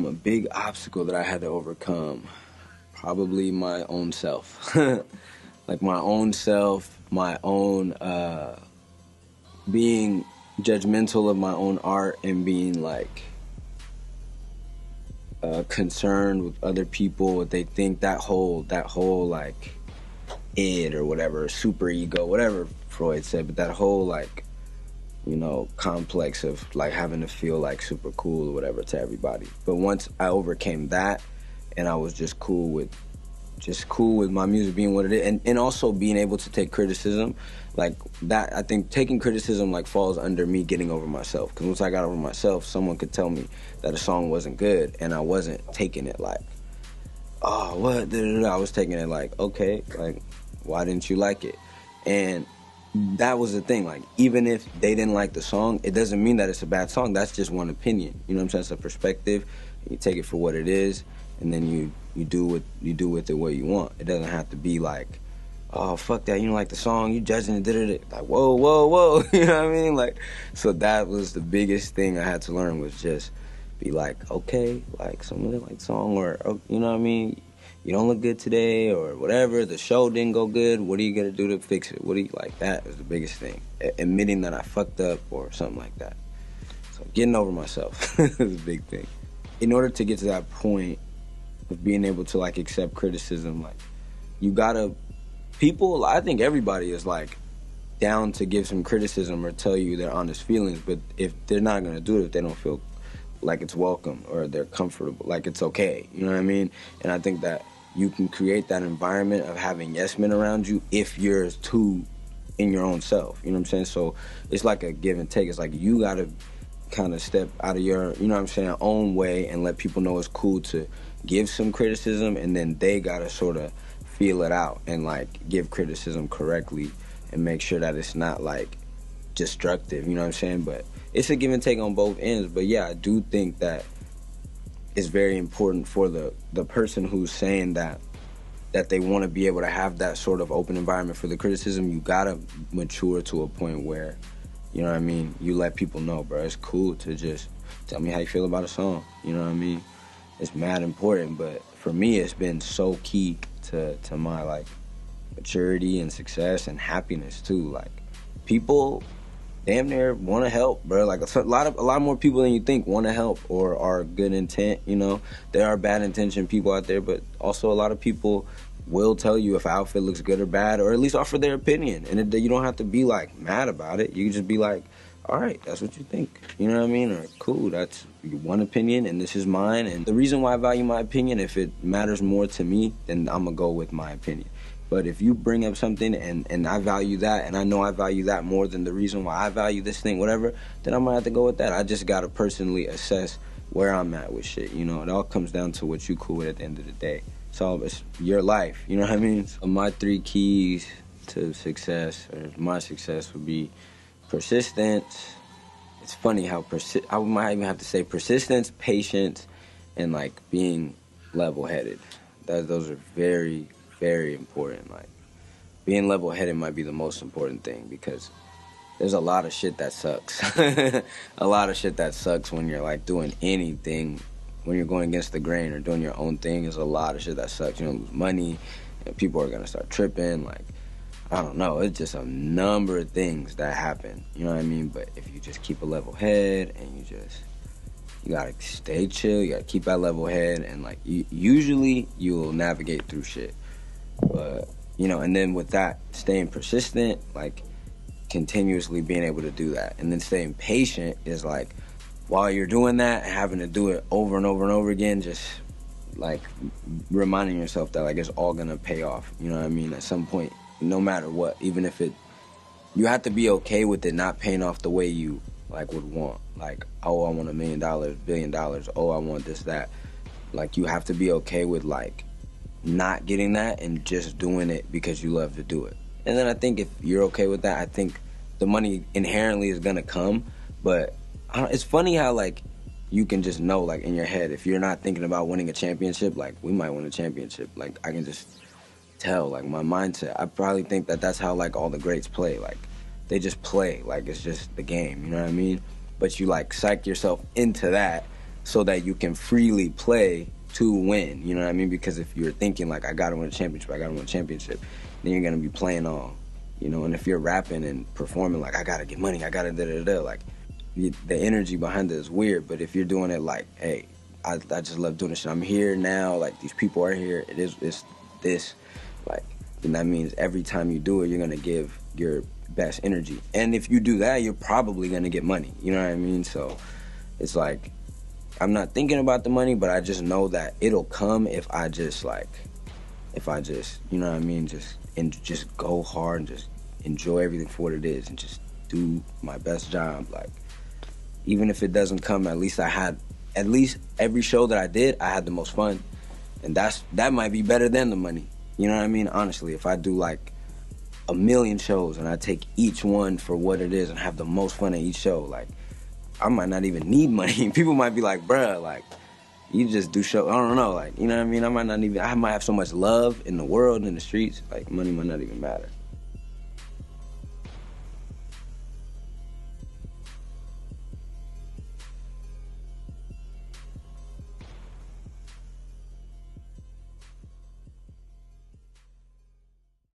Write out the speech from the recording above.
A big obstacle that I had to overcome, probably my own self. Like my own self, my own being judgmental of my own art and being like concerned with other people, what they think, that whole like id or whatever, super ego, whatever Freud said, but that whole like, you know, complex of like having to feel like super cool or whatever to everybody. But once I overcame that and I was just cool with my music being what it is, and also being able to take criticism, like that, I think taking criticism like falls under me getting over myself. Because once I got over myself, someone could tell me that a song wasn't good, and I wasn't taking it like, oh, what? I was taking it like, okay, like, why didn't you like it? And that was the thing, like, even if they didn't like the song, it doesn't mean that it's a bad song. That's just one opinion. You know what I'm saying? It's a perspective. You take it for what it is, and then you do with it what you want. It doesn't have to be like, oh, fuck that, you don't like the song, you judging it, did like, whoa, whoa, whoa, you know what I mean? Like, so that was the biggest thing I had to learn, was just be like, okay, like, someone didn't like the song, or, you know what I mean? You don't look good today, or whatever, the show didn't go good, what are you gonna do to fix it? What do you, like, that was the biggest thing. Admitting that I fucked up or something like that. So getting over myself is a big thing. In order to get to that point of being able to like accept criticism, like you gotta, people, I think everybody is like down to give some criticism or tell you their honest feelings, but if they're not gonna do it, if they don't feel like it's welcome or they're comfortable, like it's okay, you know what I mean? And I think that you can create that environment of having yes men around you if you're too in your own self, you know what I'm saying? So it's like a give and take. It's like you gotta kind of step out of your, you know what I'm saying, own way and let people know it's cool to give some criticism, and then they gotta sort of feel it out and like give criticism correctly and make sure that it's not like destructive, you know what I'm saying? But it's a give and take on both ends. But yeah, I do think that it's very important for the person who's saying that they want to be able to have that sort of open environment for the criticism. You gotta mature to a point where, you know what I mean, you let people know, bro, it's cool to just tell me how you feel about a song, you know what I mean? It's mad important, but for me, it's been so key to my, like, maturity and success and happiness, too. Like, people damn near want to help, bro. Like, a lot more people than you think want to help or are good intent, you know? There are bad intention people out there, but also a lot of people will tell you if an outfit looks good or bad, or at least offer their opinion. And you don't have to be, like, mad about it. You can just be like, all right, that's what you think. You know what I mean? Or, cool, that's one opinion, and this is mine. And the reason why I value my opinion, if it matters more to me, then I'm going to go with my opinion. But if you bring up something and I value that, and I know I value that more than the reason why I value this thing, whatever, then I might have to go with that. I just got to personally assess where I'm at with shit, you know? It all comes down to what you cool with at the end of the day. It's your life, you know what I mean? So my 3 keys to success, or my success, would be persistence. It's funny how I might even have to say persistence, patience, and like being level-headed. Those are very, very important. Like being level-headed might be the most important thing, because there's a lot of shit that sucks. A lot of shit that sucks when you're like doing anything, when you're going against the grain or doing your own thing. There's a lot of shit that sucks. You lose money, and people are gonna start tripping. Like, I don't know, it's just a number of things that happen, you know what I mean? But if you just keep a level head and you gotta stay chill, you gotta keep that level head, and like, usually you'll navigate through shit. But, you know, and then with that, staying persistent, like continuously being able to do that. And then staying patient is like, while you're doing that, having to do it over and over and over again, just like reminding yourself that like it's all gonna pay off, you know what I mean? At some point, no matter what, even if you have to be okay with it not paying off the way you like would want. Like, oh, I want $1 million, $1 billion, oh, I want this, that. Like, you have to be okay with like not getting that and just doing it because you love to do it. And then I think if you're okay with that, I think the money inherently is gonna come. But it's funny how like you can just know, like in your head, if you're not thinking about winning a championship, like we might win a championship. Like I can just tell, like my mindset. I probably think that that's how like all the greats play. Like they just play, like it's just the game, you know what I mean? But you like psych yourself into that so that you can freely play to win. You know what I mean? Because if you're thinking like, I gotta win a championship, then you're gonna be playing all, you know. And if you're rapping and performing like, I gotta get money, I gotta da-da-da, like, the energy behind it is weird. But if you're doing it like, hey, I just love doing this shit, I'm here now, like, these people are here, it's this, like, then that means every time you do it, you're gonna give your best energy. And if you do that, you're probably gonna get money, you know what I mean? So it's like, I'm not thinking about the money, but I just know that it'll come if I just, you know what I mean, just go hard and just enjoy everything for what it is and just do my best job. Like, even if it doesn't come, at least every show that I did, I had the most fun. And that might be better than the money. You know what I mean? Honestly, if I do like 1 million shows and I take each one for what it is and have the most fun at each show, like, I might not even need money. People might be like, bruh, like, you just do shows. I don't know, like, you know what I mean? I might have so much love in the world, in the streets, like, money might not even matter.